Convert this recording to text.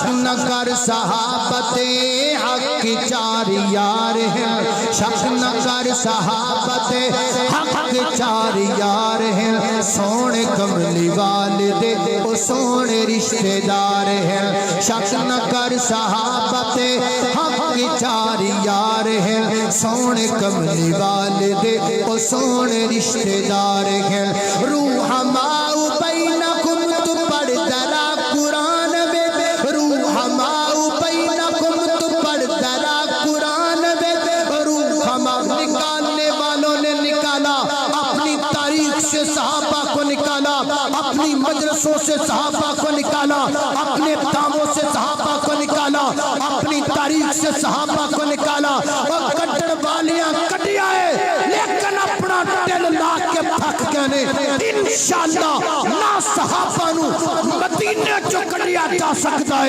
شک نہ کر صحابت حق کی چار یار ہیں، شک نہ کر صحابت حق کے چار یار ہیں، سونے کملی والدے وہ سونے رشتہ دار ہیں، شک نہ کر صحابت حق کے چار یار ہیں، سونے کملی والدے وہ سونے رشتہ دار ہیں، روحماؤ بینکم تو پڑھ درا قرآن میں، روحماؤ بینکم تو پڑھ درا قرآن میں، روحماؤ نکالنے والوں نے نکالا اپنی تاریخ سے صحابہ کو نکالا، اپنی مجلسوں سے صحابہ کو نکالا، اپنے داموں سے صحابہ کو نکالا، اپنی تاریخ سے صحابہ کو نکالا، اور کٹڑ والیاں کٹی آئے لیکن اپنا دل لا کے پھک گئے، انشاءاللہ نہ صحابہ نو مدینے چو کٹیا جا سکتا ہے۔